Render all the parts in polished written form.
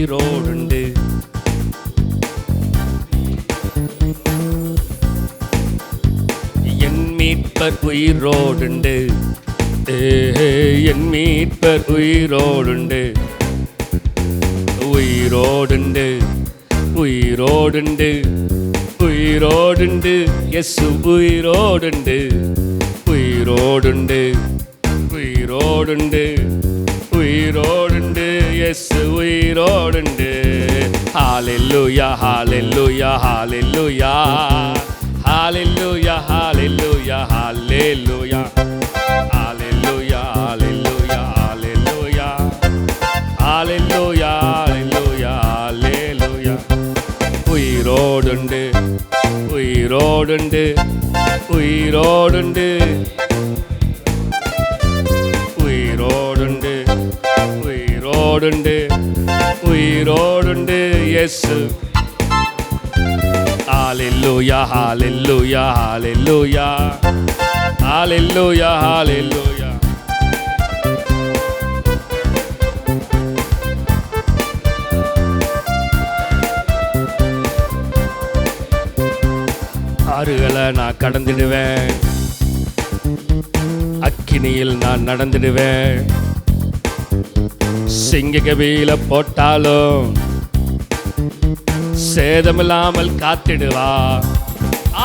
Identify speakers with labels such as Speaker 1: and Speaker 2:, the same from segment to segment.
Speaker 1: உயிரோடுண்டு. என் மீட்பர் உயிரோடுண்டு. என் மீட்பர் உயிரோடுண்டு. உயிரோடுண்டு, உயிரோடுண்டு, உயிரோடுண்டு. இயேசு உயிரோடுண்டு. உயிரோடுண்டு, உயிரோடுண்டு, உயிரோடுண்டு. இயேசு உயிரோடுண்டு. ஹalleluya, hallelujah, hallelujah, hallelujah, hallelujah, hallelujah, hallelujah, hallelujah, hallelujah, hallelujah, hallelujah, hallelujah. உயிரோடுண்டு, உயிரோடுண்டு, உயிரோடுண்டு, உயிரோடுண்டு, உயிரோடுண்டு, உயிரோடுண்டு. இயேசு. ஹalleluya, hallelujah, hallelujah, hallelujah, hallelujah. ஆறுகளை நான் கடந்திடுவேன், அக்கினியில் நான் நடந்திடுவேன். சிங்ககவியில போட்டாலும் சேதமில்லாமல் காத்திடுவா.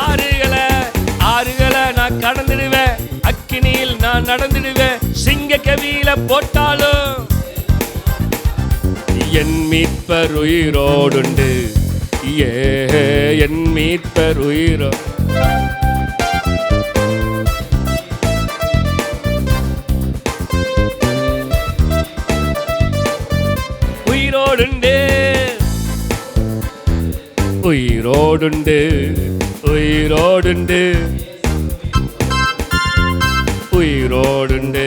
Speaker 1: ஆறுகளை நான் கடந்திடுவேன், அக்கினியில் நான் நடந்திடுவேன். சிங்ககவியில போட்டாலும் என் மீட்பர் உயிரோடுண்டு. என் மீட்பர் உயிரோ உயிரோடுண்டு, உயிரோடுண்டு, உயிரோடுண்டு, உயிரோடுண்டு,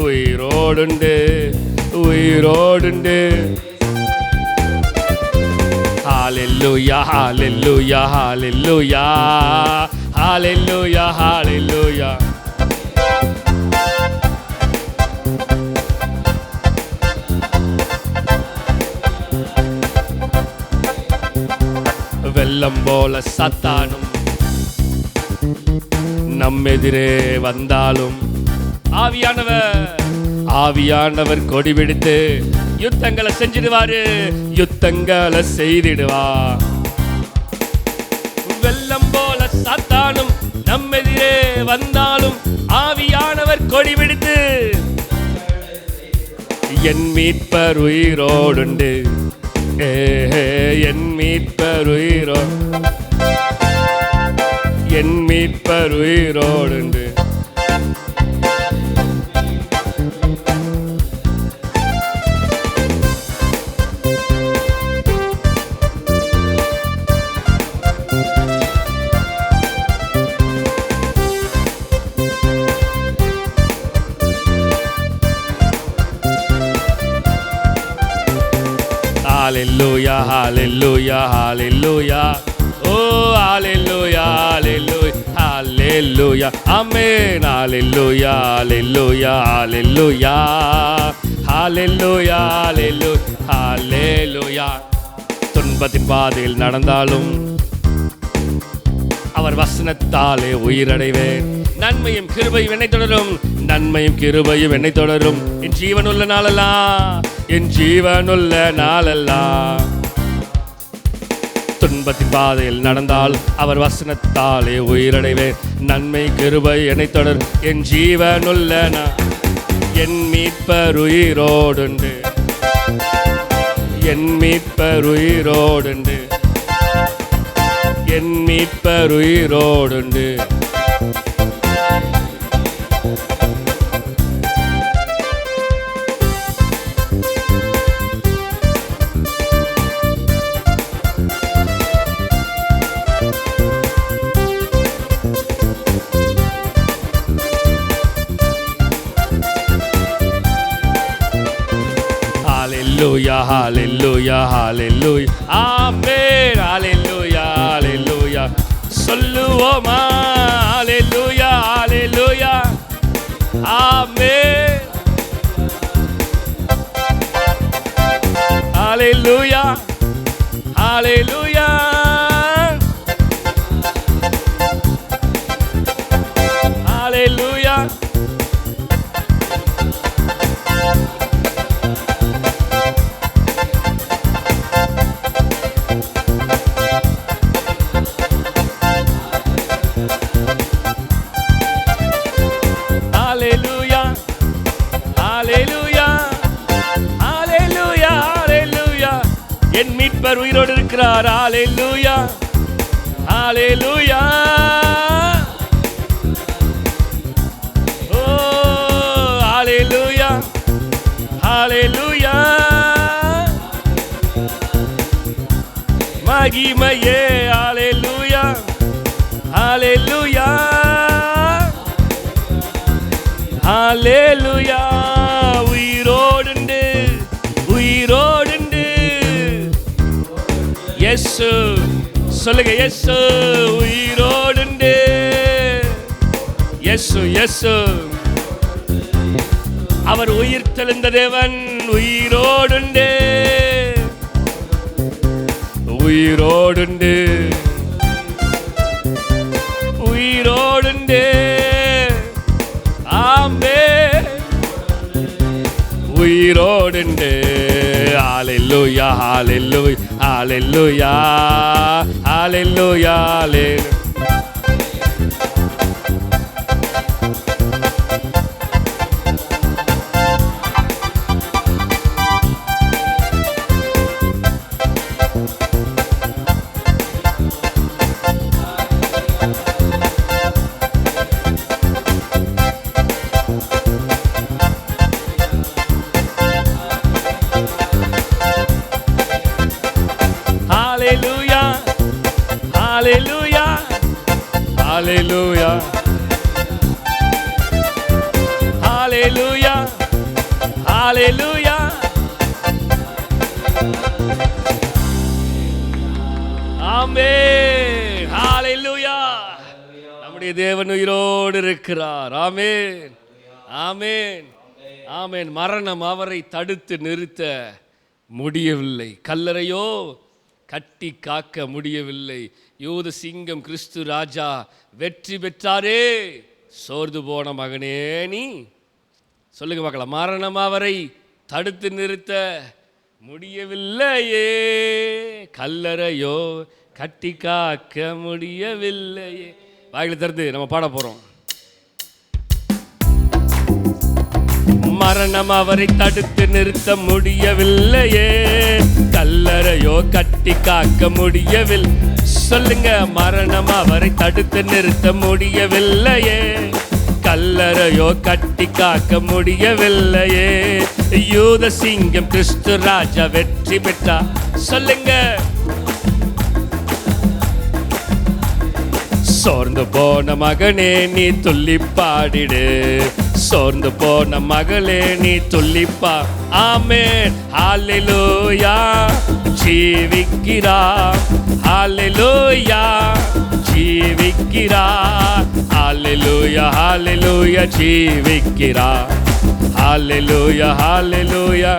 Speaker 1: உயிரோடுண்டு, உயிரோடுண்டு. Hallelujah, hallelujah, hallelujah, hallelujah, hallelujah. வெள்ளம் போல சாத்தானும் நம்மெதிரே வந்தாலும் ஆவியானவர் கொடி பிடித்து யுத்தங்களை செஞ்சிடுவாரு, யுத்தங்களை செய்திடுவா. வெள்ளம் போல சாத்தானும் நம்மெதிரே வந்தாலும் ஆவியானவர் கொடி பிடித்து என் மீட்பர் உயிரோடுண்டு. என் மீட்பர் உயிரோ என் மீட்பர் உயிரோடுண்டு. Hallelujah, hallelujah, hallelujah. Oh, hallelujah, hallelujah, hallelujah. Amen. Hallelujah, hallelujah, hallelujah, hallelujah, hallelujah, hallelujah. துன்பத்தின் பாதையில் நடந்தாலும் அவர் வசனத்தாலே உயிரடைவேன். நன்மையும் கிருபையும் என்னை தொடரும், நன்மையும் கிருபையும் என்னை தொடரும். என் ஜீவனுள்ள நாளெல்லாம், என் ஜீவனுள்ள நாளெல்லாம். துன்பத்தின் பாதையில் நடந்தால் அவர் வசனத்தாலே உயிரடைவேன். நன்மை கிருபை என்னை தொடரும், என் ஜீவனுள்ள என் மீட்பர் உயிரோடுண்டு. என் மீட்பர் உயிரோடுண்டு. என் மீட்பர் உயிரோடுண்டு. Hallelujah, hallelujah, hallelujah. Amen. Hallelujah, hallelujah. சொல்லுவோமா? Hallelujah, hallelujah. Amen. Hallelujah. ஹalleluya ஹalleluya ஹalleluya ஹalleluya ஹalleluya ஹalleluya ஹalleluya என் மீட்பர் உயிரோடு இருக்கிறார் ஹalleluya ஹalleluya ஓ ஹalleluya ஹalleluya மகிமையே ஹalleluya ஹalleluya ஹalleluya உயிரோடுண்டு உயிரோடுண்டு இயேசு சொல்லுங்க இயேசு உயிரோடுண்டு இயேசு இயேசு அவர் உயிர் தெழுந்த தேவன் உயிரோடுண்டு உயிரோடுண்டு உயிரோடுண்டு ஆமென் உயிரோடுண்டு ஹalleluya ஹalleluya ஹalleluya ஹalleluya Hallelujah, hallelujah, hallelujah, hallelujah. Amen, hallelujah. நம்முடைய தேவன் உயிரோடு இருக்கிறார். ஆமென், ஆமென், ஆமென். மரணம் அவரை தடுத்து நிறுத்த முடியவில்லை, கல்லறையோ கட்டி காக்க முடியவில்லை. யூத சிங்கம் கிறிஸ்து ராஜா வெற்றி பெற்றாரே. சோர்ந்து போன மகனே நீ சொல்லுங்க பார்க்கலாம். மரணம் அவரை தடுத்து நிறுத்த முடியவில்லையே, கல்லறையோ கட்டி காக்க முடியவில்லையே. வாயில திறந்து நம்ம பாட போறோம். மரணம் அவரை தடுத்து நிறுத்த முடியவில்லையே, கல்லறையோ கட்டி காக்க முடியவில்லை. சொல்லுங்க, மரணம் அவரை தடுத்து நிறுத்த முடியவில்லையே, கல்லறையோ கட்டி காக்க முடியவில்லையே. யூத சிங்கம் கிறிஸ்து ராஜா வெற்றி பெற்றார். சொல்லுங்க, சோர்ந்து போன மகனே நீ துள்ளி பாடிடு, சோர்ந்து போன மகளே நீ துள்ளிப்பா. ஆமென், ஹalleluya ஜீவிக்கிறார், ஹalleluya ஜீவிக்கிறார், ஹalleluya ஹalleluya ஜீவிக்கிறார், ஹalleluya ஹalleluya.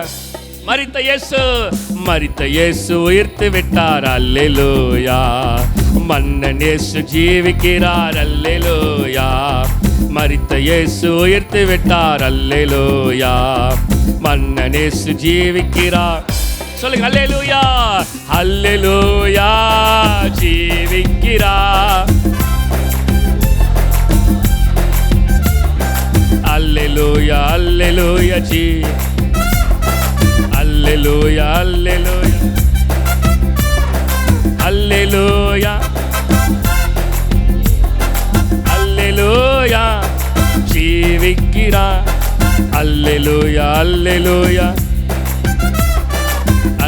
Speaker 1: மரித்த இயேசு உயிர்த்து விட்டார், அல்லேலூயா. மன்னன் இயேசு ஜீவிக்கிறார், அல்லேலூயா. மரித்த இயேசு உயிர்த்து விட்டார், அல்லேலூயா. மன்னன் இயேசு ஜீவிக்கிறார். சொல்லுங்க, அல்லேலூயா அல்லேலூயா ஜீவிக்கிறார், அல்லேலூயா அல்லேலூயா Alleluia, alleluia, alleluia, alleluia, ஜீவிக்கிறார், alleluia, alleluia,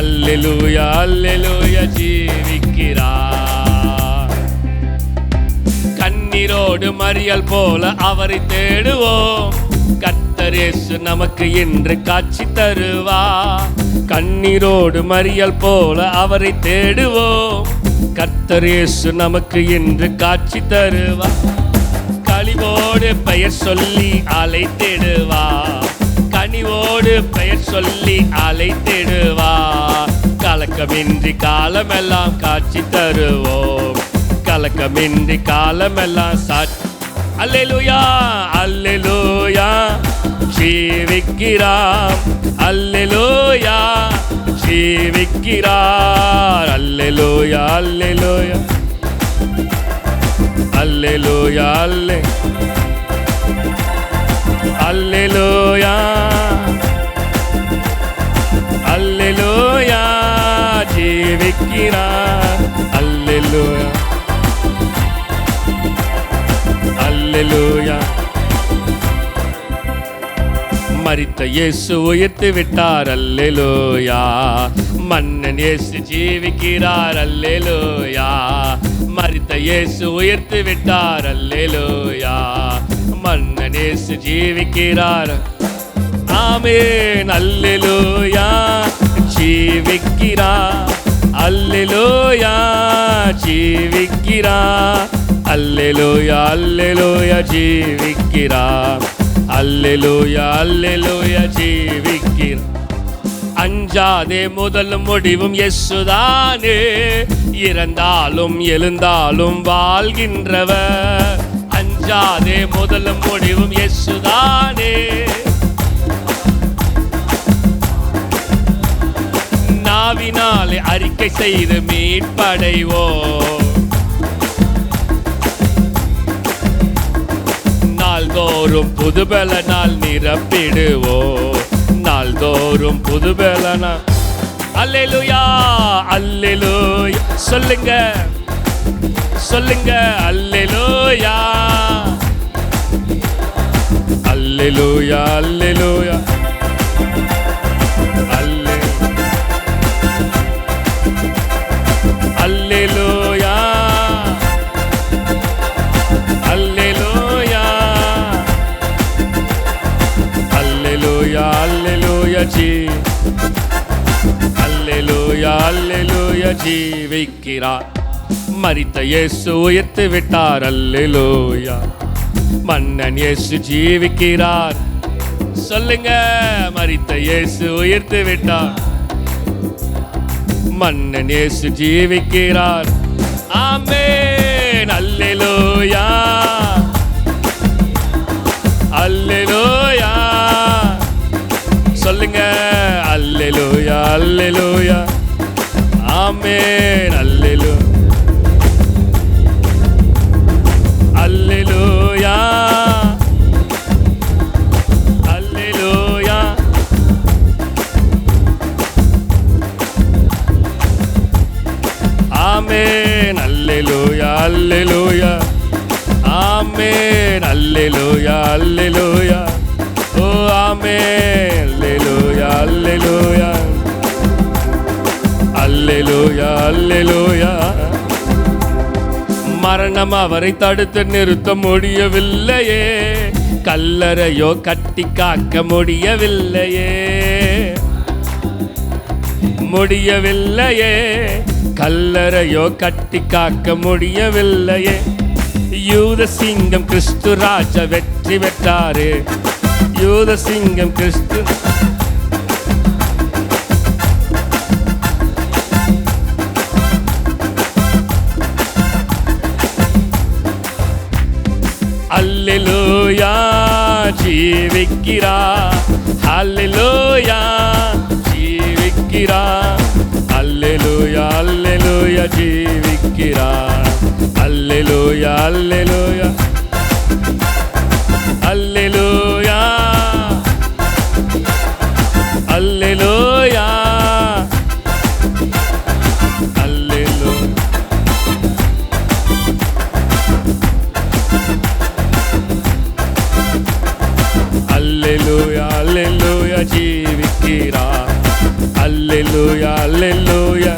Speaker 1: alleluia, alleluia, ஜீவிக்கிறார். கண்ணீரோடு மறியல் போல அவரை தேடுவோம், கர்த்தர் இயேசு நமக்கு இன்று காட்சி தருவார். கண்ணீரோடு மறியல் போல அவரை தேடுவோம், கர்த்தர் இயேசு நமக்கு இன்று காட்சி தருவார். கனிவோடு பெயர் சொல்லி அழைத்திடுவார், கனிவோடு பெயர் சொல்லி அழைத்திடுவார். கலக்கமின்றி காலமெல்லாம் காட்சி தருவோம். கலக்கமின்றி காலமெல்லாம் சாட்சி. அல்லேலூயா அல்லேலூயா ஜீவிக்கிறார். அல்லேலூயா ஜீவிக்கிறார். அல்லேலூயா அல்லேலூயா அல்லேலூயா அல்லேலூயா அல்லேலூயா ஜீவிக்கிறார். அல்லேலூயா அல்லேலூயா. மரித்த இயேசு உயிர்த்து விட்டார். அல்லேலூயா. மன்னன் இயேசு ஜீவிக்கிறார். அல்லேலூயா. மரித்த இயேசு உயிர்த்து விட்டார். அல்லேலூயா. மன்னன் இயேசு ஜீவிக்கிறார். ஆமென். அல்லேலூயா ஜீவிக்கிறார். அல்லேலூயா ஜீவிக்கிறார். அல்லேலூயா அல்லேலூயா ஜீவிக்கிறார். அல்லேலூயா அல்லேலூயா ஜீவிக்கிறார். அஞ்சாதே முதலும் முடிவும் இயேசுதானே. இறந்தாலும் எழுந்தாலும் வாழ்கின்றவர். அஞ்சாதே முதலும் முடிவும் இயேசுதானே. நாவினாலே அறிக்கை செய்து மீட்படைவோம். நாள்தோறும் புதுபலனால் நிரப்பிடுவோம். நாள்தோறும் புதுபலனால். அல்லேலூயா அல்லேலூயா சொல்லுங்க சொல்லுங்க. அல்லேலூயா அல்லேலூயா அல்லேலூயா அல்லேலூயா அல்லேலூயா அல்லேலூயா அல்லேலூயா அல்லேலூயா அல்லேலூயா ஜீவிக்கிறார். மரித்த இயேசு உயிர்த்து விட்டார். அல்லேலூயா. மன்னன் இயேசு ஜீவிக்கிறார். சொல்லுங்க. மரித்த இயேசு உயிர்த்து விட்டார். மன்னன் இயேசு ஜீவிக்கிறார். ஆமென். அல்லேலூயா அல்லேலூயா சொல்லுங்க. அல்லேலூயா அல்லேலூயா ஆமென். அல்லேலூயா அல்லேலூயா அல்லேலூயா ஆமென். அல்லேலூயா அல்லேலூயா ஆமென். அல்லேலூயா அல்லேலூயா ஓ ஆமென். அல்லேலூயா அல்லேலூயா அல்லேலூயா அல்லேலூயா. மரணம் அவரை தடுத்து நிறுத்த முடியவில்லையே. கல்லறையோ கட்டி காக்க முடியவில்லையே. முடியவில்லையே. கல்லறையோ கட்டி காக்க முடியவில்லையே. யூத சிங்கம் கிறிஸ்து ராஜா வெற்றி பெற்றாரே. யூத சிங்கம் கிறிஸ்து. அல்லேலூயா ஜீவிக்கிறார். அல்லேலூயா ஜீவிக்கிறார். அல்லேலூயா அல்லேலூயா ஜீவிக்கிறார். அல்லேலூயா அல்லேலூயா அல்லேலூயா அல்லேலூயா அல்லேலூயா அல்லேலூயா ஜீவிக்கிறார். அல்லேலூயா அல்லேலூயா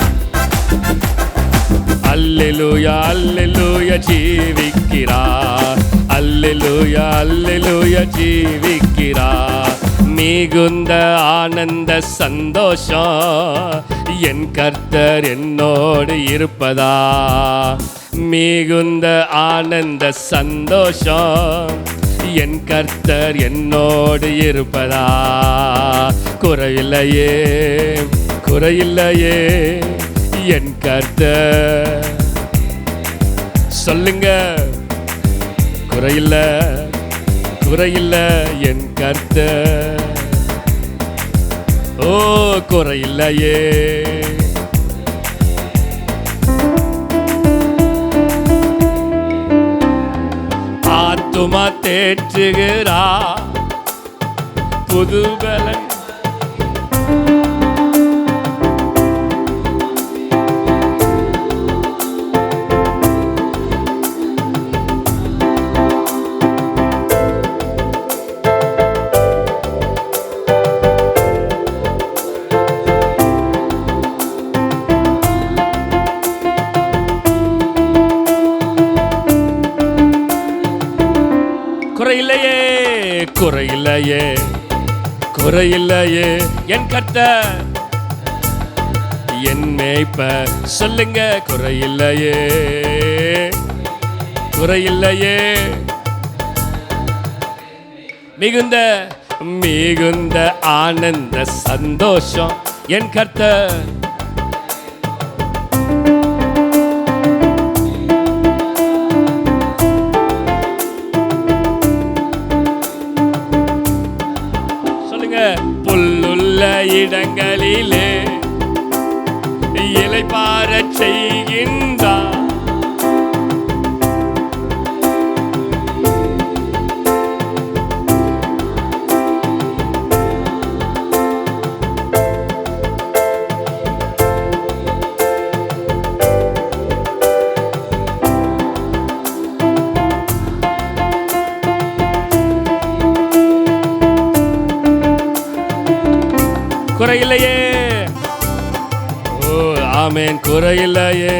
Speaker 1: அல்லேலூயா அல்லேலூயா ஜீவிக்கிறார். அல்லேலூயா அல்லேலூயா ஜீவிக்கிறார். மிகுந்த ஆனந்த சந்தோஷம் என் கர்த்தர் என்னோடு இருப்பதா. மிகுந்த ஆனந்த சந்தோஷம் என் கர்த்தர் என்னோடு இருப்பதா. குறைவில்லையே குறையில்லையே என் கர்த்தர். சொல்லுங்க, குறையில்ல குறையில்ல என் கர்த்தர். ஓ குறையில்லையே. ஆத்துமா தேற்றுகிறா புதுபலன். குறையில்லையே குறையில்லையே குறையில்லையே என் கர்த்தர் என் மேய்ப்பர். சொல்லுங்க, குறையில்லையே குறையில்லையே. மிகுந்த மிகுந்த ஆனந்த சந்தோஷம் என் கர்த்தர். புல்லுள்ள இடங்களிலே இளைப்பாறச் செய்கின்றார். குறையில்லையே. ஓ ஆமென், குறையில்லையே.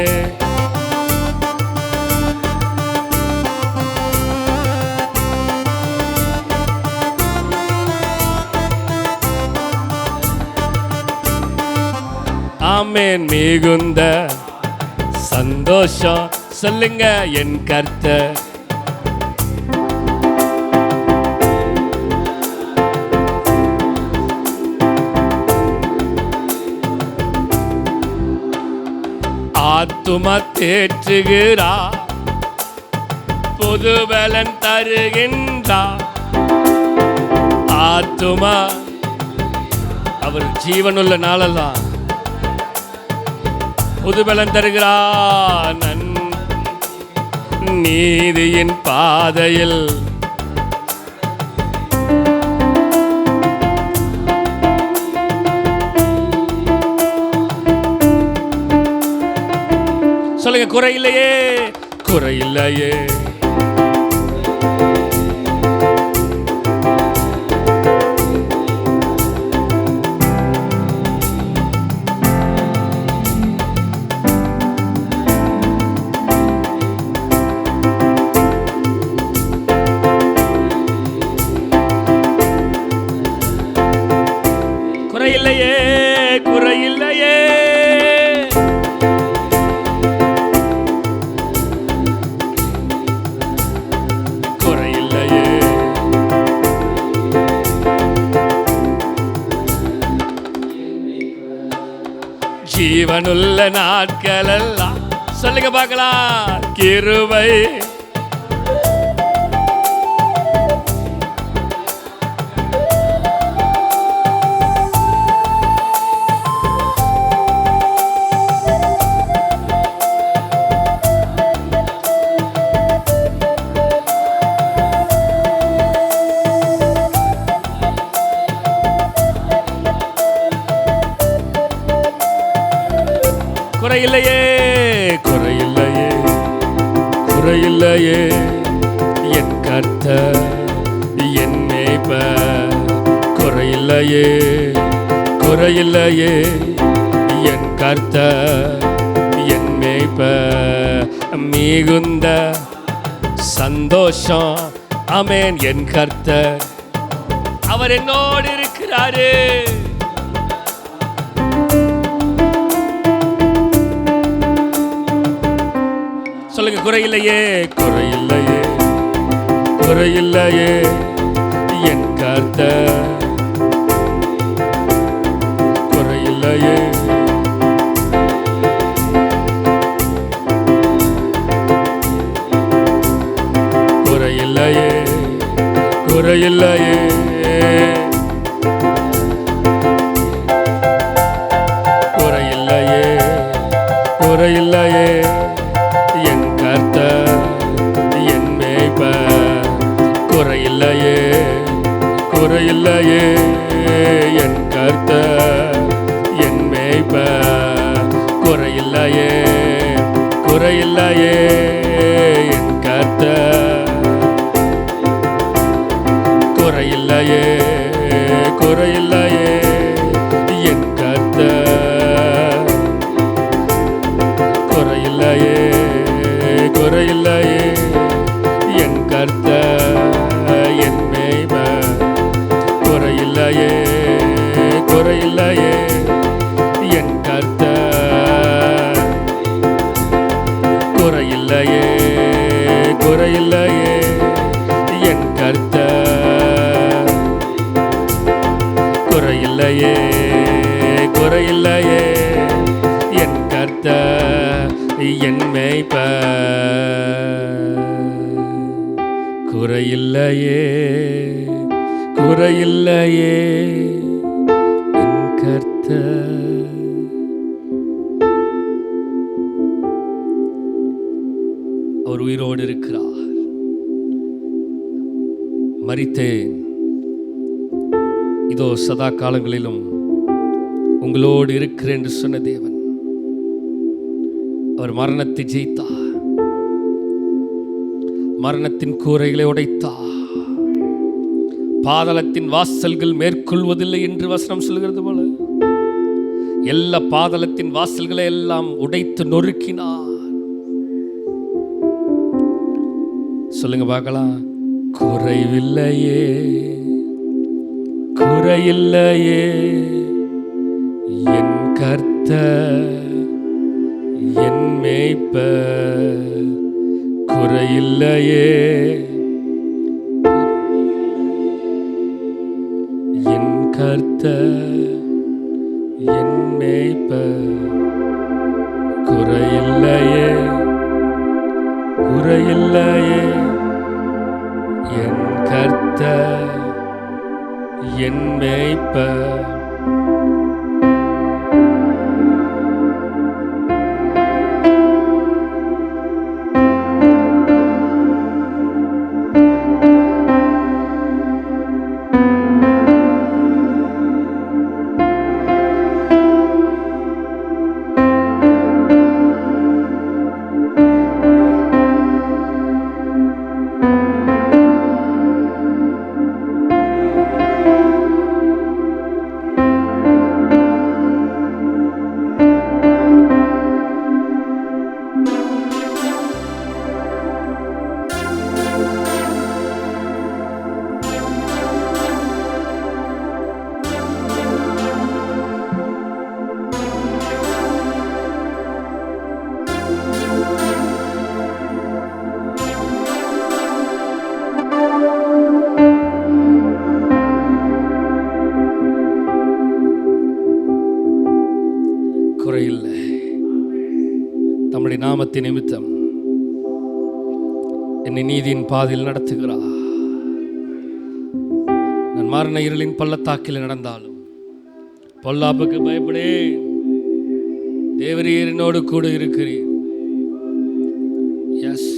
Speaker 1: ஆமென், மிகுந்த சந்தோஷம். சொல்லுங்க, என் கர்த்தர். ஆத்துமா தேற்றுகிறா புதுபலன் தருகின்றா. ஆத்துமா அவர் ஜீவனுள்ள நாளெல்லாம் புதுபலன் தருகிறா. நீதியின் பாதையில் சொல்லுங்க, குறையில்லையே குறையில்லையே. குறையில்லையே குறையில்லையே. ஜீவனுள்ள நாட்கள் எல்லாம் சொல்லுங்க பார்க்கலாம், கிருபை குறையில்லையே குறையில்லையே குறையில்லையே. என் கர்த்தர் என் மேய்ப்பர். குறையில்லையே குறையில்லையே. என் கர்த்தர் என் மேய்ப்பர். மிகுந்த சந்தோஷம். ஆமென், என் கர்த்தர் அவர் என்னோடு இருக்கிறாரு. சொல்லுங்க, குறையில்லையே குறையில்லையே குறையில்லையே. என் கர்த்தர் குறையில்லை குறையில்லையே, குறையில்லையே, குறையில்லையே, குறையில்லையே, குறையில்லையே, என் கர்த்தர் என் மேய்ப்பர். குறையில்லையே, குறையில்லையே, என் கர்த்தர் என் மேய்ப்பர். குறையில்லையே, குறையில்லையே, என் கர்த்தர். குறையில்லையே, குறையில்லையே, என் கர்த்தர். குறையில்லையே, குறையில்லையே, என் கர்த்தர் என் மேய்ப்பர். குறையில்லையே, குறையில்லையே, என் கர்த்தர். குறையில்லையே, குறையில்லையே, என் கர்த்தர். குறையில்லையே, குறையில்லையே, என் கர்த்தர் என் மேய்ப்பர். குறையில்லையே, குறையில்லையே, என் கர்த்தர். அவர் உயிரோடு இருக்கிறார். மரித்தேன், இதோ சதா காலங்களிலும் உங்களோடு இருக்கிறேன் என்று சொன்ன தேவன் அவர் மரணத்தை ஜெயித்தார். மரணத்தின் கூரைகளை உடைத்தார். பாதாளத்தின் வாசல்கள் மேற்கொள்வதில்லை என்று வசனம் சொல்கிறது போல எல்லா பாதாளத்தின் வாசல்களை எல்லாம் உடைத்து நொறுக்கினார். சொல்லுங்க பார்க்கலாம். குறைவில்லையே, குறையில்லையே, என் கர்த்தர் என் மேய்ப்பர். குறையில்லையே, என் கர்த்தர் என் மேய்ப்பர். குறையில்லையே, குறையில்லையே, என் கர்த்தர் என் மேய்ப்பர். குறையில்லை. தம்முடைய நாமத்தின் நிமித்தம் என்னை நீதியின் பாதையில் நடத்துகிறார். நான் மரண இருளின் பள்ளத்தாக்கில் நடந்தாலும் பொல்லாப்புக்கு பயப்படேன். தேவரீர் என்னோடு கூட இருக்கிறீர். எஸ்,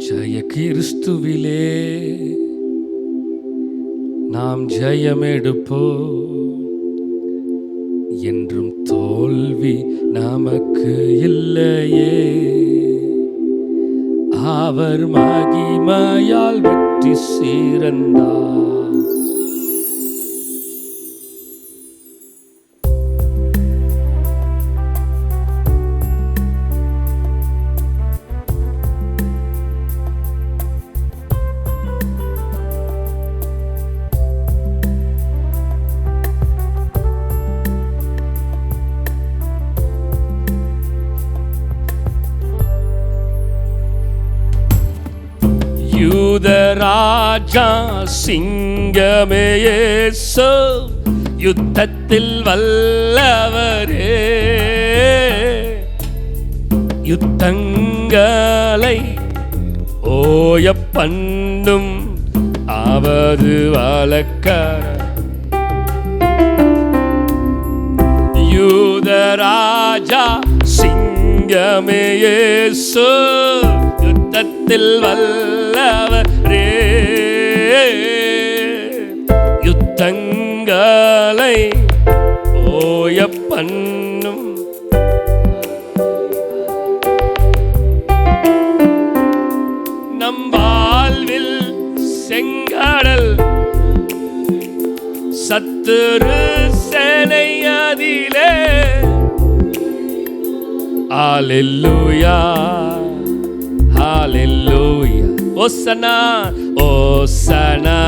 Speaker 1: ஜெய கிறிஸ்துவிலே நாம் ஜெயமெடுப்போ. என்றும் தோல்வி நமக்கு இல்லையே. அவர் மகிமையால் வெற்றி சீரந்தார். யூதராஜா சிங்கமே இயேசு, யுத்தத்தில் வல்லவரே. யுத்தங்களை ஓய பண்ணும் அவது வழக்கர். யூதராஜா சிங்கமே இயேசு, யுத்தத்தில் வல்லவரே. யுத்தங்களை ஓய பண்ணும் நம் வாழ்வில் செங்கடல் சத்துரு சேனை அதிலே. ஹல்லேலூயா ஹல்லேலூயா. ஓசனா ஓசனா.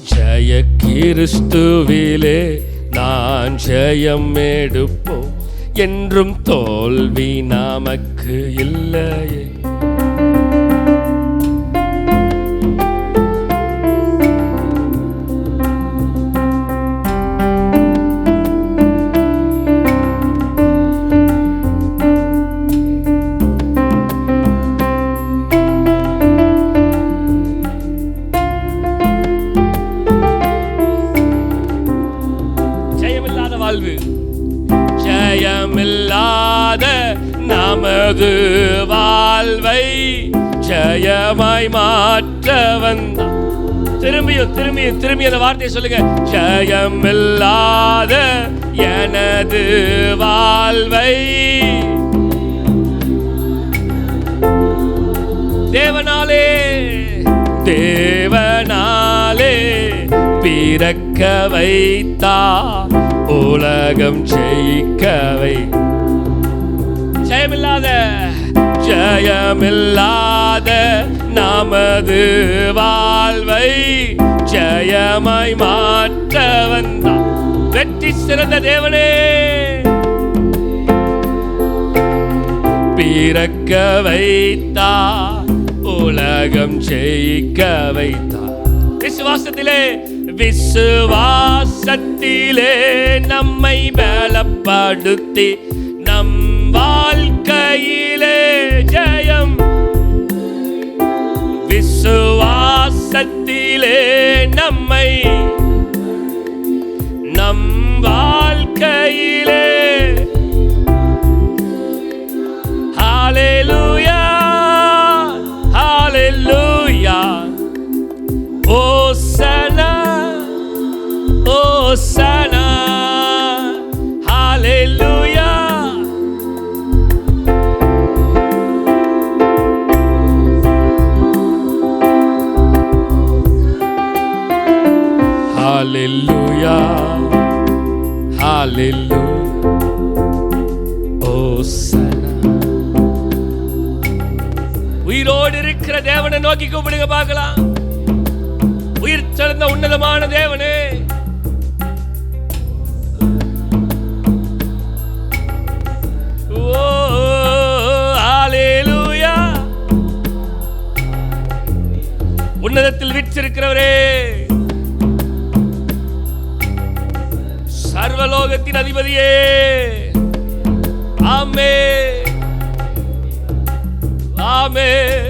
Speaker 1: ஜெய கிறிஸ்துவிலே நான் ஜெயம் எடுப்போம், என்றும் தோல்வி நமக்கு இல்லையே. வாழ்வு ஜெயமில்லாத நமது வாழ்வை ஜெயமாய் மாற்ற வந்தான். திரும்பி அந்த வார்த்தையை சொல்லுங்க. ஜெயமில்லாத எனது வாழ்வை தேவனாலே பிறக்க வைத்தா, உலகம் ஜெயிக்கவை. ஜெயமில்லாத நமது வாழ்வை ஜெயமாய் மாற்ற வந்தான். வெற்றி சிறந்த தேவனே பிறக்க வைத்தா, உலகம் ஜெயிக்க வைத்தா. விசுவாசத்திலே நம்மை பலப்படுத்தி நம் வாழ்க்கையிலே ஜெயம். விசுவாசத்திலே நம்மை நம் வாழ்க்கையிலே. ஹல்லேலூயா ஹல்லேலூயா. ஓசனா ஓசனா. ஹல்லேலூயா. ஹல்லேலூயா ஹல்லேலூயா. ஓசனா. உயிரோடு இருக்கிற தேவனை நோக்கி கூப்பிடுங்க பார்க்கலாம். உயிர் தெழுந்த உன்னதமான தேவனே, ஹல்லேலூயா. உன்னதத்தில் வீற்றிருக்கிறவரே, சர்வலோகத்தின் அதிபதியே, ஆமென் ஆமென்.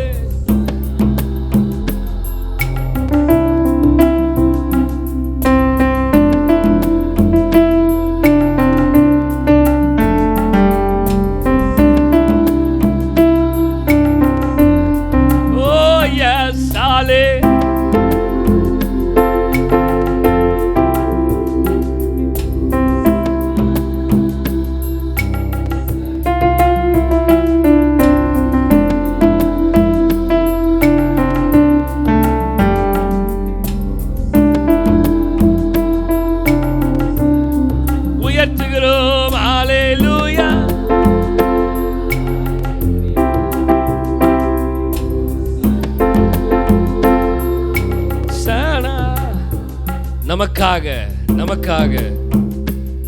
Speaker 1: நமக்காக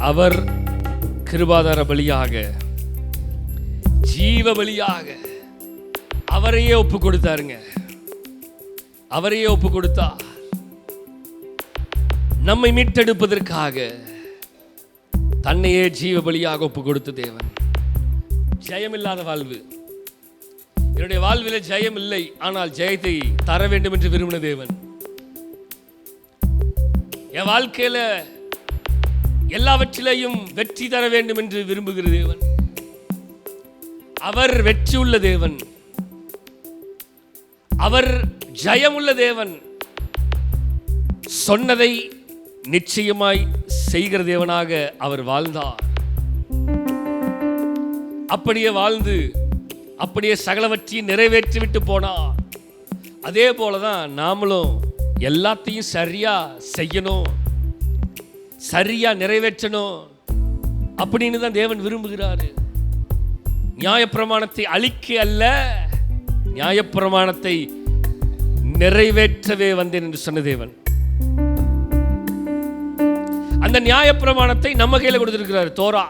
Speaker 1: அவர் கிருபாதார பலியாக, ஜீவ பலியாக அவரையே ஒப்பு கொடுத்தாருங்க. அவரையே ஒப்பு கொடுத்தா நம்மை மீட்டெடுப்பதற்காக தன்னையே ஜீவ பலியாக ஒப்பு கொடுத்த தேவன். ஜெயமில்லாத வாழ்வு, என்னுடைய வாழ்வில் ஜெயம் இல்லை, ஆனால் ஜெயத்தை தர வேண்டும் என்று விரும்பின தேவன். என் வாழ்க்கையில எல்லாவற்றிலையும் வெற்றி தர வேண்டும் என்று விரும்புகிற தேவன். அவர் வெற்றி உள்ள தேவன், அவர் ஜெயமுள்ள தேவன். சொன்னதை நிச்சயமாய் செய்கிற தேவனாக அவர் வாழ்ந்தார். அப்படியே வாழ்ந்து அப்படியே சகலவற்றையும் நிறைவேற்றி விட்டு போனார். அதே போலதான் நாமளும் எல்லாத்தையும் சரியா செய்யணும், சரியா நிறைவேற்றணும் அப்படின்னு தான் தேவன் விரும்புகிறாரு. நியாயப்பிரமாணத்தை அழிக்க அல்ல, நியாயப்பிரமாணத்தை நிறைவேற்றவே வந்தேன் என்று சொன்ன தேவன். அந்த நியாயப்பிரமாணத்தை நம்ம கையில கொடுத்திருக்கிறார், தோரா.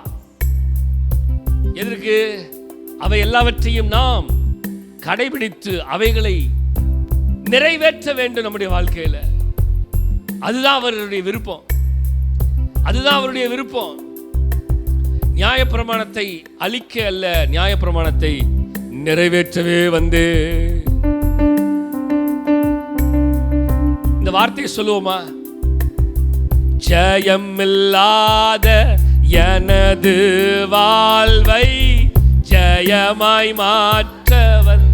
Speaker 1: எதற்கு? அவை எல்லாவற்றையும் நாம் கடைபிடித்து அவைகளை நிறைவேற்ற வேண்டும் நம்முடைய வாழ்க்கையில. அதுதான் அவருடைய விருப்பம், அதுதான் அவருடைய விருப்பம். நியாயப்பிரமாணத்தை அழிக்க அல்ல, நியாயப்பிரமாணத்தை நிறைவேற்றவே வந்து. இந்த வார்த்தையை சொல்லுவோமா? ஜெயமில்லாத எனது வாழ்வை ஜெயமாய் மாற்றவன்.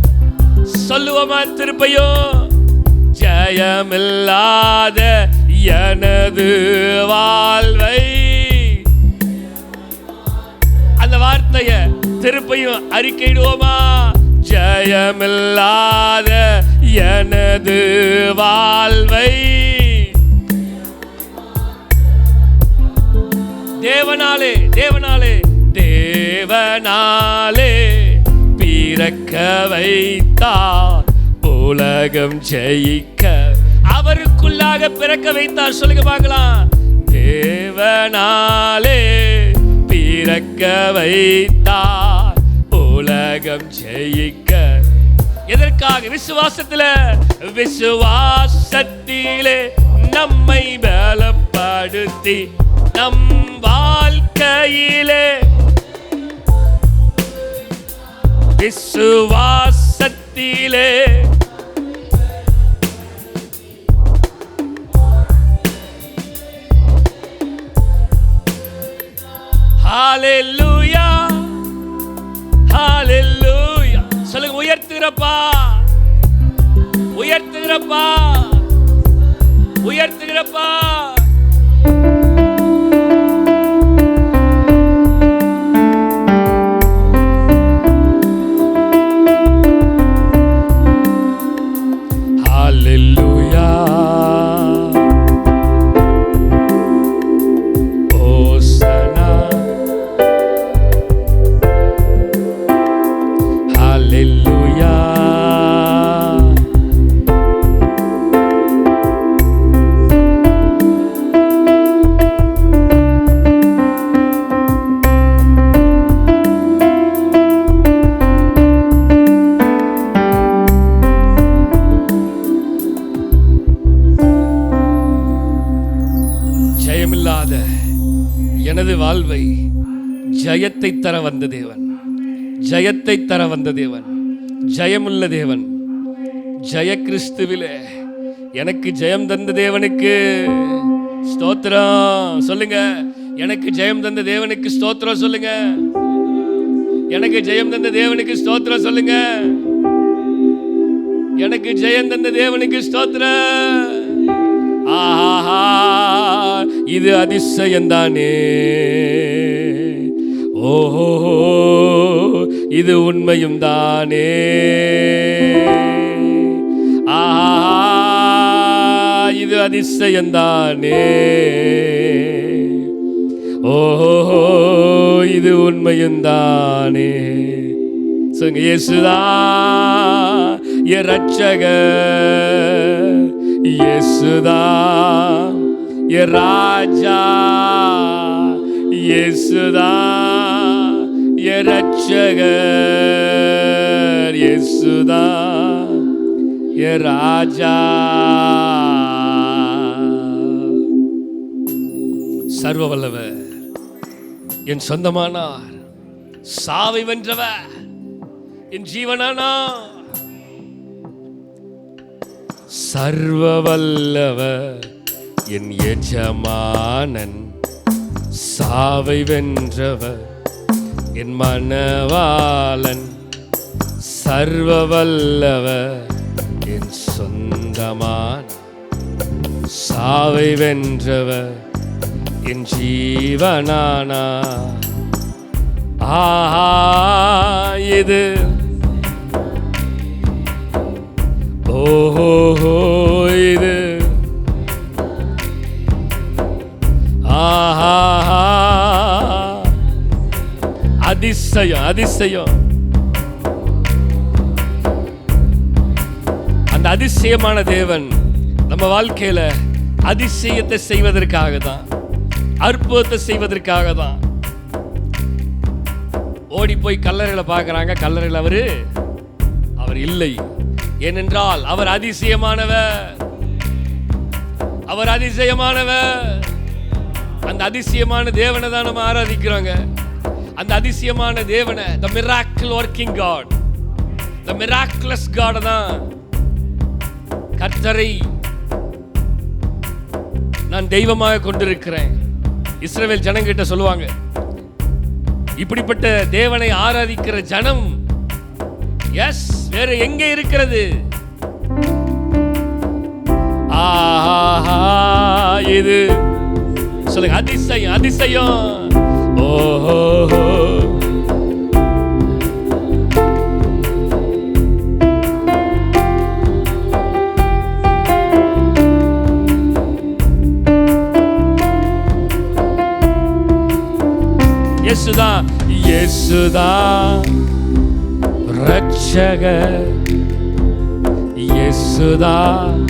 Speaker 1: சொல்லுவோமா திருப்பையோ? ஜெயமில்லாத எனது வாழ்வை. அந்த வார்த்தையை திருப்பையும் அறிக்கையிடுவோமா? ஜெயமில்லாத எனது வாழ்வை தேவனாலே தேவனாலே தேவனாலே பிறக்க வைத்தார் உலகம் ஜெயிக்க. அவருக்குள்ளாக பிறக்க வைத்தார். சொல்லுங்க பார்க்கலாம். தேவனாலே பிறக்க வைத்தார் உலகம் ஜெயிக்க. எதற்காக? விசுவாசத்திலே, விசுவாசத்திலே நம்மை பலப்படுத்தி நம் வாழ்க்கையிலே, விசுவாசத்திலே ஹalleluya ஹalleluya. சொல்லுங்க, உயர்த்துகிறப்பா, உயர்த்துகிறப்பா, உயர்த்துகிறப்பா. எனது வாழ்வை ஜெயத்தை தர வந்த தேவன், ஜெயத்தை தர வந்த தேவன், ஜெயமுள்ள தேவன். ஜெய கிறிஸ்துவிலே எனக்கு ஜெயம் தந்த தேவனுக்கு ஸ்தோத்திரம். சொல்லுங்க, எனக்கு ஜெயம் தந்த தேவனுக்கு ஸ்தோத்திரம். சொல்லுங்க, எனக்கு ஜெயம் தந்த தேவனுக்கு ஸ்தோத்திரம். சொல்லுங்க, எனக்கு ஜெயம் தந்த தேவனுக்கு ஸ்தோத்திரம். ஆஹா, இது அதிசயம்தானே. ஓஹோ, இது உண்மையும் தானே. ஆஹா, இது அதிசயம்தானே. ஓஹோ, இது உண்மையும் தானே. சொல்லுங்க, இயேசுதான் என் ரட்சகர், இயேசுதான் என் ராஜா இயேசுதான், என் ரட்சகர் இயேசுதான், என் ராஜா. சர்வ வல்லவர் என் சொந்தமானார், சாவை வென்றவர் என் ஜீவனானார். சர்வ வல்லவர் என் எஜமானன், சாவை வென்றவர் என் மணவாளன். சர்வ வல்லவர் என் சொந்தமான, சாவை வென்றவர் என் ஜீவனானா. ஆஹா இது ஓஹோ இது ஆஹா அதிசயம் அதிசயம். அந்த அதிசயமான தேவன் நம்ம வாழ்க்கையில அதிசயத்தை செய்வதற்காக தான், அற்புதத்தை செய்வதற்காக தான். ஓடி போய் கல்லறையில பார்க்கறாங்க, கல்லறையில் அவர் இல்லை. ஏனென்றால் அவர் அதிசயமானவர், அவர் அதிசயமானவர். அந்த அதிசயமான தேவனை தான் நம்ம ஆராதிக்கிறோங்க. அந்த அதிசயமான தேவனை, the miracle working God, the miraculous God தான். கர்த்தரை நான் தெய்வமாக கொண்டிருக்கிறேன். இஸ்ரவேல் ஜனங்கிட்ட சொல்லுவாங்க, இப்படிப்பட்ட தேவனை ஆராதிக்கிற ஜனம் எஸ் வேற எங்க இருக்கிறது? ஆஹா இது சொல்லுங்க, அதிசயம் அதிசயம். ஓஹோ இயேசுதான், இயேசுதான் ரட்சகர் இயேசுதான்.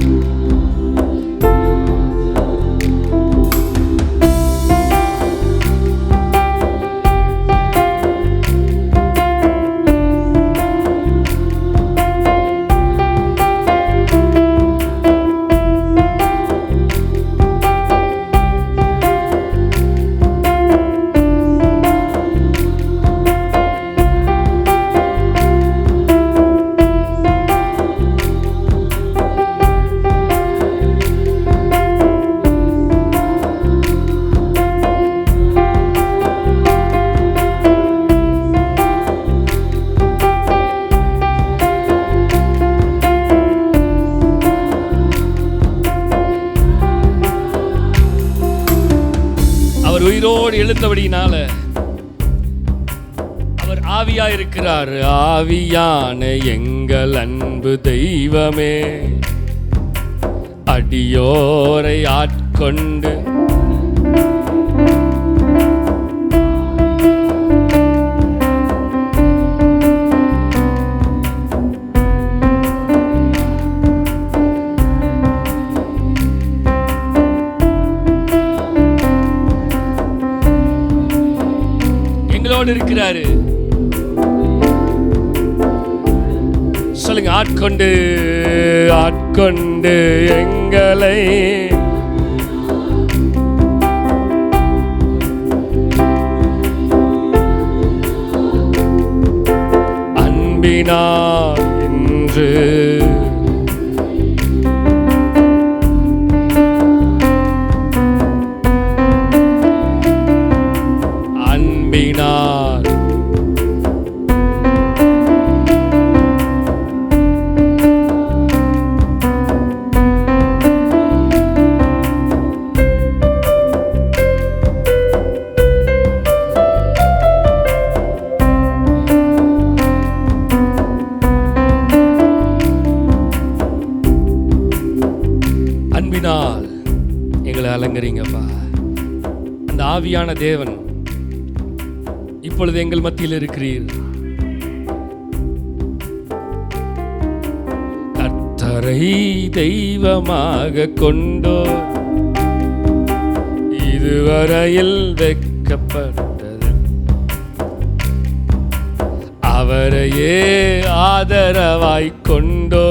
Speaker 1: உயிரோடு எழுந்தபடியினால அவர் ஆவியா இருக்கிறார். ஆவியான எங்கள் அன்பு தெய்வமே, அடியோரை ஆட்கொண்டு இருக்கிறாரு. சொல்லுங்க, ஆட்கொண்டு ஆட்கொண்டு எங்களை அன்பினார் என்று அன்பினார் எங்களை அலங்கரிங்கப்பா. அந்த ஆவியான தேவன் இப்பொழுது எங்கள் மத்தியில் இருக்கிறீர். கர்த்தரை தெய்வமாக கொண்டோ இதுவரையில் வெட்கப்பட்டது அவரையே ஆதரவாய் கொண்டோ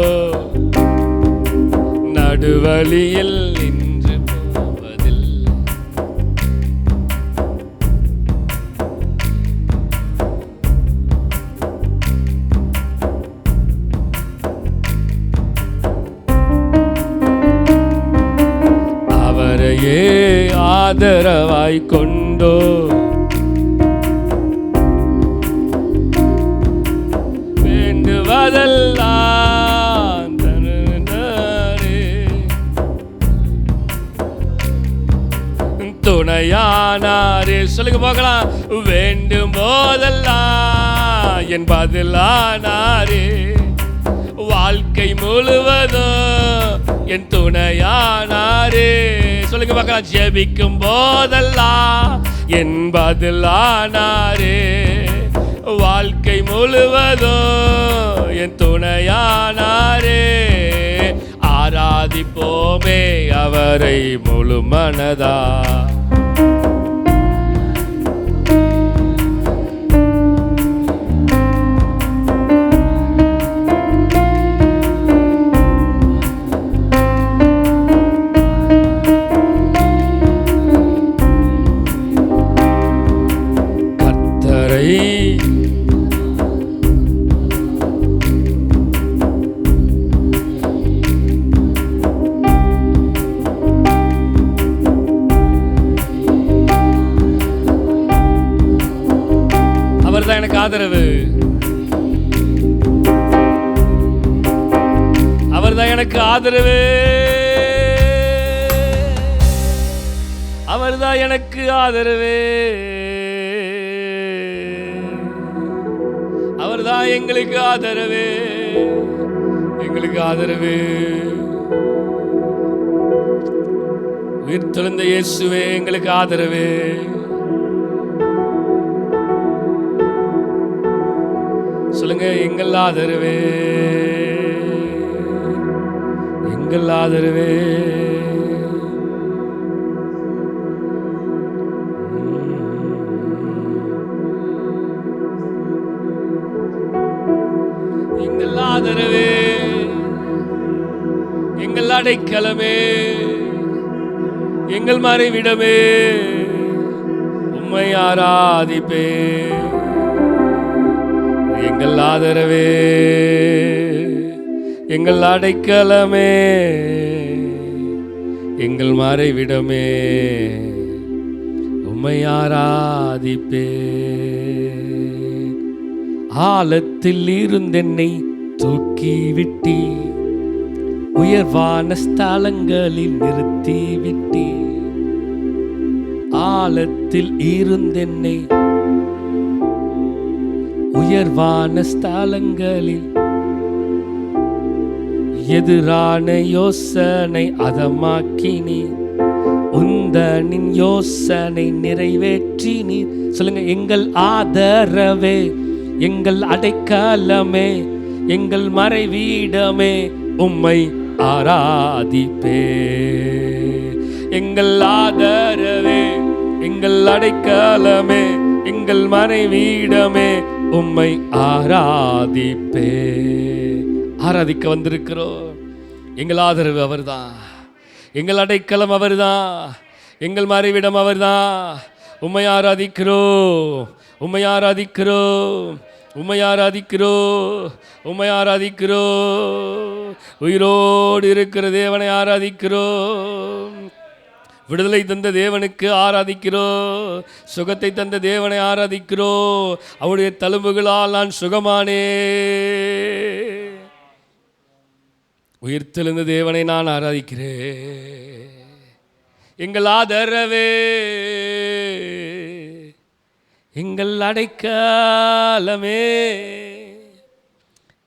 Speaker 1: நடுவழியில் நின்று போவதில்லை. அவரையே ஆதரவாய் கொண்டோ வேண்டுவதெல்லாம் தருனாரே. துணையானாரே. சொல்லுங்க போகலாம். வேண்டும் போதெல்லாம் என் பதிலானாரே. வாழ்க்கை முழுவதும் என் துணையானாரே. சொல்லுங்க பார்க்கலாம். ஜெபிக்கும் போதெல்லாம் என் பதிலானாரே. வாழ்க்கை முழுவதும் என் துணையானாரே. ஆராதிப்போமே அவரை முழு மனதா. அவர்தான் எனக்கு ஆதரவு. அவர்தான் எனக்கு ஆதரவு. அவர்தான் எனக்கு ஆதரவு. அவர்தான் எங்களுக்கு ஆதரவு. எங்களுக்கு ஆதரவு. உயிர்த்தெழுந்த இயேசுவே எங்களுக்கு ஆதரவு. சொல்லுங்க. எங்கள் ஆதரவே. எங்கள் ஆதரவே. எங்கள் ஆதரவே. எங்கள் அடைக்கலமே. எங்கள் மறைவிடமே. உம்மை ஆராதிப்பே. எங்கள் ஆதரவே. எங்கள் அடைக்கலமே. எங்கள் மறைவிடமே. உம்மை ஆராதிப்பே. ஆழத்தில் இருந்தென்னை தூக்கி விட்டி உயர்வான ஸ்தலங்களில் நிறுத்தி விட்டி. ஆழத்தில் இருந்தென்னை உயர்வான ஸ்தலங்களில் எதிரான யோசனை அதமாக்கினி. உந்தனின் யோசனை நிறைவேற்றினி. சொல்லுங்க. எங்கள் ஆதரவே. எங்கள் அடைக்கலமே. எங்கள் மறைவீடமே. உம்மை ஆராதிப்பே. எங்கள் ஆதரவே. எங்கள் அடைக்கலமே. எங்கள் மறைவீடமே. உம்மை ஆராதிப்பே. ஆராதிக்க வந்திருக்கிறோம். எங்கள் ஆதரவு அவர்தான். எங்கள் அடைக்கலம் அவர்தான். எங்கள் மறைவிடம் அவர்தான். உம்மை ஆராதிக்கிறோம். உம்மை ஆராதிக்கிறோம். உம்மை ஆராதிக்கிறோம். உம்மை ஆராதிக்கிறோம். உயிரோடு இருக்கிற தேவனை ஆராதிக்கிறோம். விடுதலை தந்த தேவனுக்கு ஆராதிக்கிறோம். சுகத்தை தந்த தேவனை ஆராதிக்கிறோம். அவருடைய தழும்புகளால் நான் சுகமானே. உயிர்த்தெழுந்த தேவனை நான் ஆராதிக்கிறேன். எங்கள் ஆதரவே. எங்கள் அடைக்கலமே.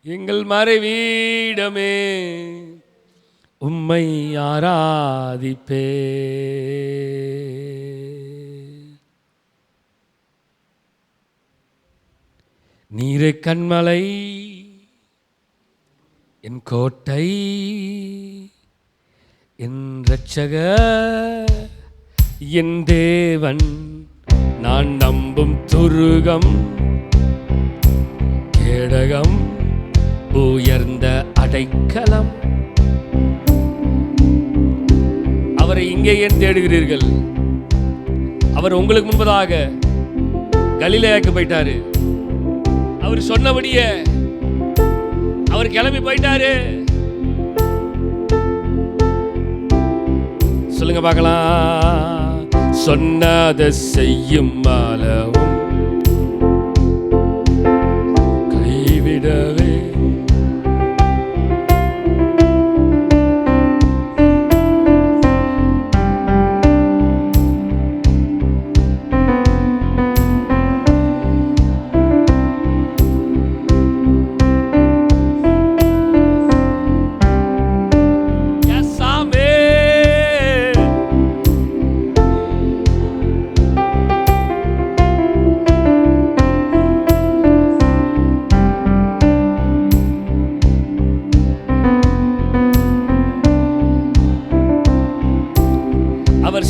Speaker 1: எங்கள் மறைவீடமே. உம்மை ஆராதிப்பே. நீரே கண்மலை என் கோட்டை என் இரட்சகர் என் தேவன் நான் நம்பும் துருகம், கேடகம், உயர்ந்த அடைக்கலம். அவரை இங்கே ஏன் தேடுகிறீர்கள்? அவர் உங்களுக்கு முன்பதாக கலிலேயாக்கு போயிட்டாரு. அவர் சொன்னபடியே அவர் கிளம்பி போயிட்டாரு. சொல்லுங்க பார்க்கலாம். சொன்னதை செய்யும் அளவும் கைவிடவே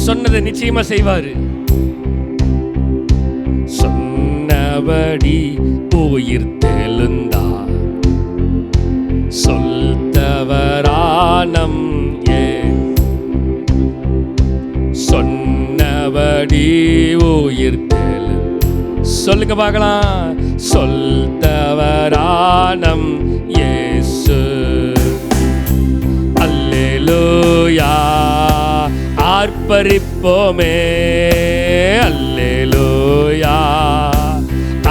Speaker 1: சொன்னதை நிச்சயமா செய்வாரு. சொன்னபடி உயிர் தெழுந்தார், சொல்தவரானம் சொன்னபடி உயிர் தெழு. சொல்லுங்க பார்க்கலாம். சொல்தவரானம் இயேசு. அல்லேலூயா. ஆர்ப்பரிப்போமே அல்லேலூயா.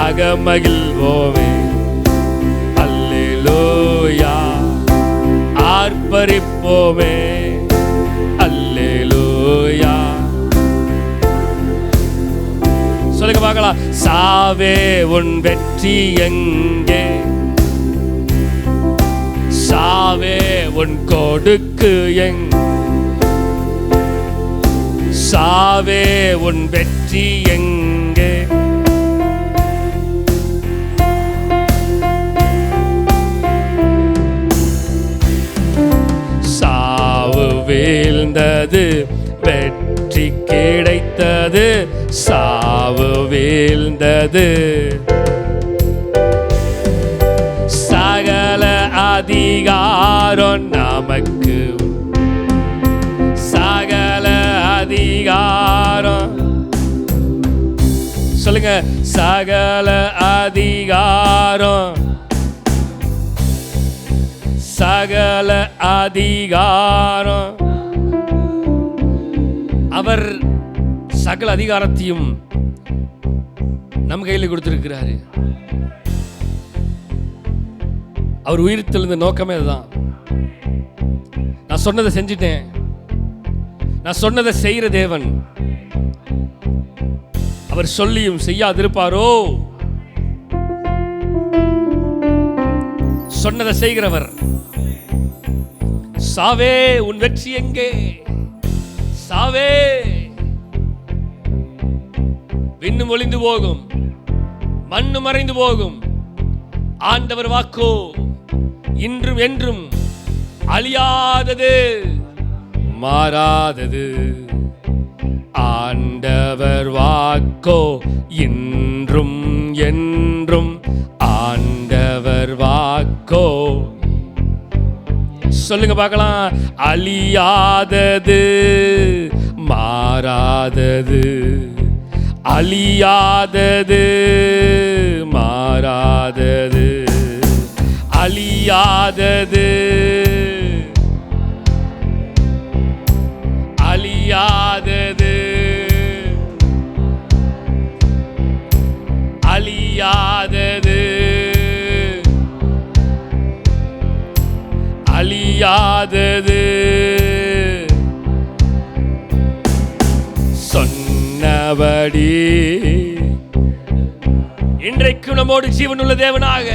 Speaker 1: அகமகிழ்வோமே அல்லேலூயா. ஆர்ப்பரிப்போமே அல்லேலூயா. சொல்லுங்க பார்க்கலாம். சாவே உன் வெற்றி எங்கே? சாவே உன் கொடுக்கு எங்கே? சாவே உன் வெற்றி எங்கே? சாவு வீழ்ந்தது, வெற்றி கிடைத்தது. சாவு வீழ்ந்தது, சகல அதிகாரம் நமக்கு. சகல அதிகாரம். சொல்லுங்க. சகல அதிகாரம், சகல அதிகாரம். அவர் சகல அதிகாரத்தையும் நம் கையில் கொடுத்திருக்கிறாரு. அவர் உயிர் தெழுந்த நோக்கமே அதுதான். நான் சொன்னதை செஞ்சிட்டேன். நான் சொன்னதை செய்கிற தேவன். அவர் சொல்லியும் செய்யாதிருப்பாரோ? சொன்னதை செய்கிறவர். சாவே உன் வெற்றி எங்கே? சாவே. விண்ணும் ஒளிந்து போகும், மண்ணு மறைந்து போகும். ஆண்டவர் வாக்கோ இன்றும் என்றும் அழியாதது, மாறாதது. ஆண்டவர் வாக்கோ இன்றும் என்றும். ஆண்டவர் வாக்கோ. சொல்லுங்க பார்க்கலாம். அழியாதது, மாறாதது. அழியாதது, மாறாதது. அழியாதது, அழியாதது. அழியாதது, அழியாதது. சொன்னபடி இன்றைக்கு நம்மோடு ஜீவனுள்ள தேவனாக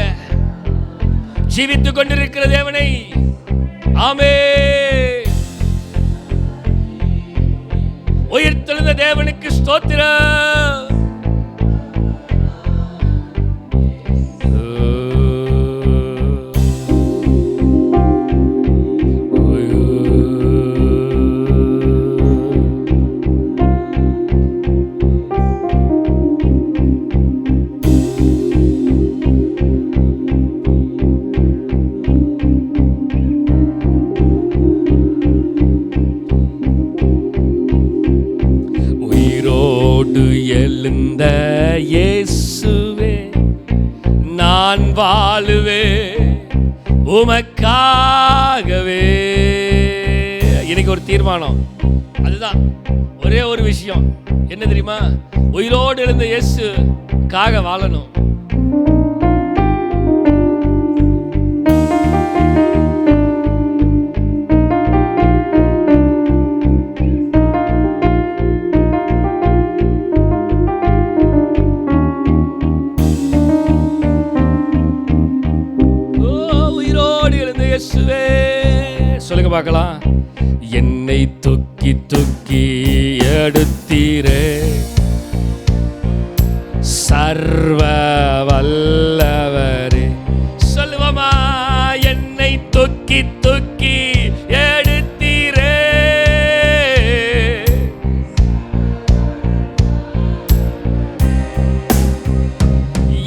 Speaker 1: ஜீவித்துக் கொண்டிருக்கிற தேவனை, ஆமென், உயிர்த்தெழுந்த தேவனுக்கு ஸ்தோத்திரம். இந்த இயேசுவே நான் வாழுவே உமக்காகவே. இன்னைக்கு ஒரு தீர்மானம், அதுதான் ஒரே ஒரு விஷயம். என்ன தெரியுமா? உயிரோடு எழுந்த இயேசுக்காக வாழணும். சொல்லுங்க பார்க்கலாம். என்னை தூக்கி தூக்கி எடுத்தீரே சர்வ வல்லவரே. சொல்லுவாமா, என்னை தூக்கி தூக்கி எடுத்தீரே.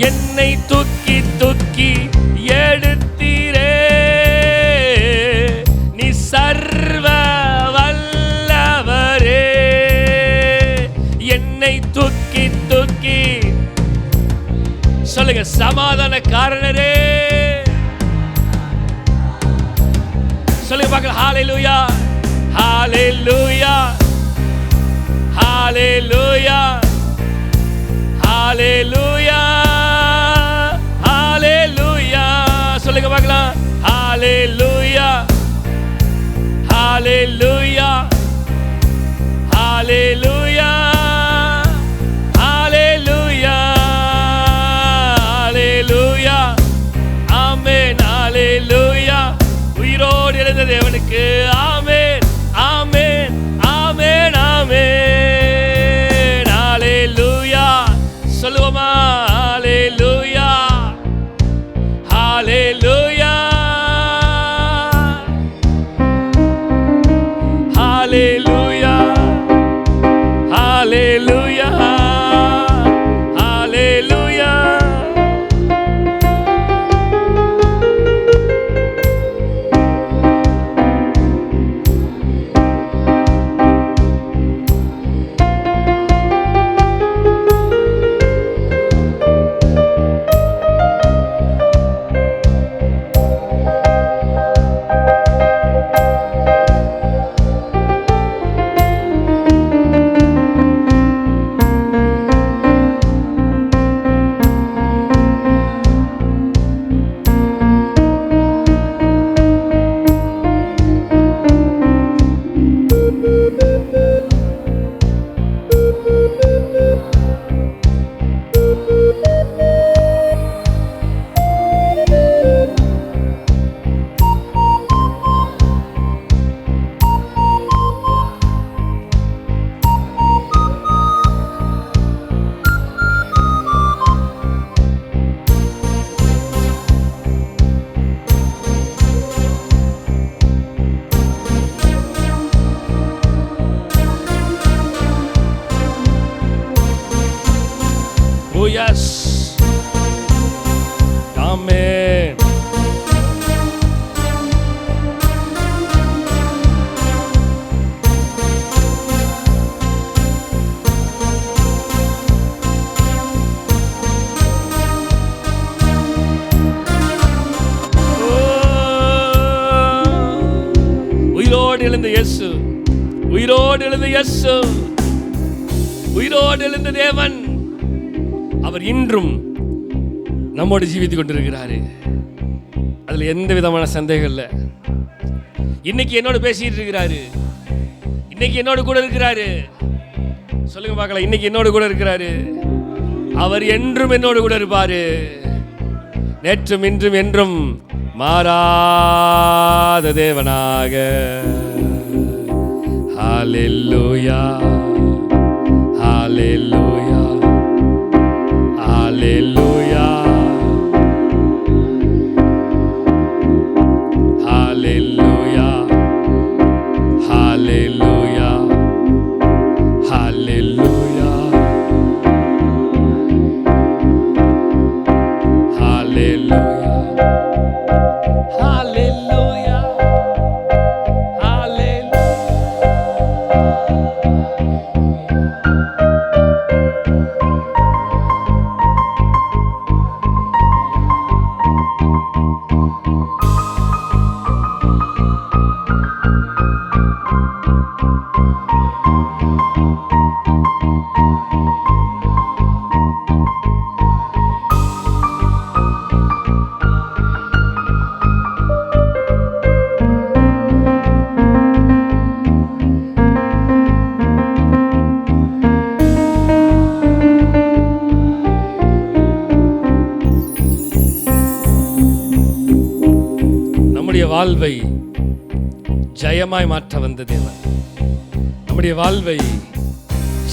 Speaker 1: என்னை தூக்கி தூக்கி எடுத்தீரே, நீ சர்வ வல்லவரே. என்னை தூக்கி தூக்கி சொல்லுங்க, சமாதான காரணரே. சொல்லுங்க பார்க்கலாம். ஹalleluya ஹalleluya ஹalleluya ஹalleluya ஹalleluya. சொல்லுங்க பார்க்கலாம். ஹalleluya ஹalleluya ஹalleluya ஹalleluya ஹalleluya. ஆமென். ஹalleluya. உயிரோடு எழுந்த தேவனுக்கு ஆமென் ஆமென் ஆமென் ஆமென். ஹalleluya. சொல்லுவோமா? ஹalleluya ஹalleluya ஹalleluya ஹalleluya ஹalleluya. Oh yes. Amen. உயிரோடு எழுந்த இயேசு, உயிரோடு எழுந்த இயேசு, உயிரோடு எழுந்த தேவன் அவர் இன்றும் நம்மோடு ஜீவித்துக் கொண்டிருக்கிறாரு. அதுல எந்த விதமான சந்தேகம் இல்லை. இன்னைக்கு என்னோடு பேசிட்டு இருக்கிறாரு, இன்னைக்கு என்னோடு கூட இருக்கிறாரு. சொல்லுங்க பார்க்கலாம். இன்னைக்கு என்னோடு கூட இருக்கிறாரு. அவர் என்றும் என்னோடு கூட இருப்பாரு. நேற்றும் இன்றும் என்றும் மாறாத தேவனாக. ஹalleluya ஹalleluya ஹalleluya ஹalleluya ஹalleluya ஹalleluya ஹalleluya ஹalleluya ஹalleluya. நம்முடைய வாழ்வை ஜெயமாய் மாற்ற வந்த தேவன். நம்முடைய வாழ்வை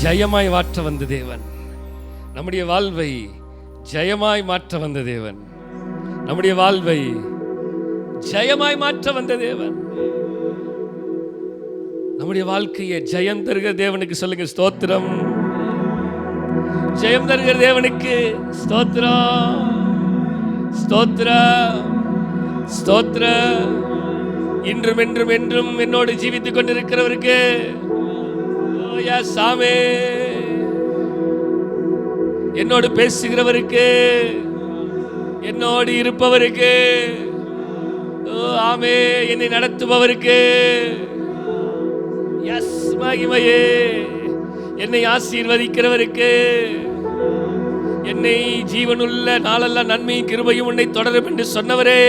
Speaker 1: ஜெயமாய் மாற்ற வந்த தேவன். நம்முடைய வாழ்வை ஜெயமாய் மாற்ற வந்த தேவன். நம்முடைய வாழ்வை ஜெயமாய் மாற்ற வந்த தேவன். நம்முடைய வாழ்க்கையை ஜெயம் தருகிற தேவனுக்கு சொல்லுங்க ஸ்தோத்திரம். ஜெயம் தருகிற தேவனுக்கு ஸ்தோத்திரம், ஸ்தோத்திரம், ஸ்தோத்திரம். இன்றும் என்றும் என்றும் என்னோடு ஜீவித்துக் கொண்டிருக்கிறவருக்கு சாமே, என்னோடு பேசுகிறவருக்கு, என்னோடு இருப்பவருக்கு, ஆமே, என்னை நடத்துபவருக்கு, எஸ் மகிமையே, என்னை ஆசீர்வதிக்கிறவருக்கு, என்னை ஜீவனுள்ள நாளெல்லாம் நன்மையும் கிருபையும் உன்னை தொடரும் என்று சொன்னவரே,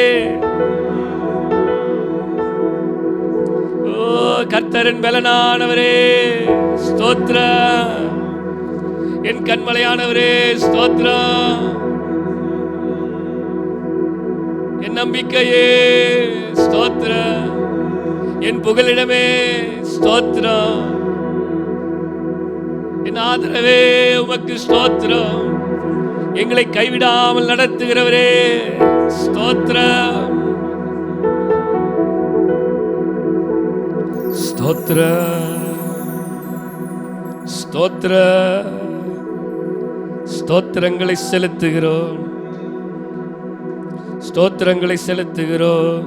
Speaker 1: கர்த்தரின் பலனானவரே ஸ்தோத்திரம், என் கண்மலையானவரே ஸ்தோத்திரம், என் நம்பிக்கையே ஸ்தோத்திரம், என் புகலிடமே ஸ்தோத்திரம், என் ஆதரவே உமக்கு ஸ்தோத்திரம், எங்களை கைவிடாமல் நடத்துகிறவரே ஸ்தோத்திரம், ஸ்தோத்திர, ஸ்தோத்திர, ஸ்தோத்திரங்களை செலுத்துகிறோம், ஸ்தோத்திரங்களை செலுத்துகிறோம்.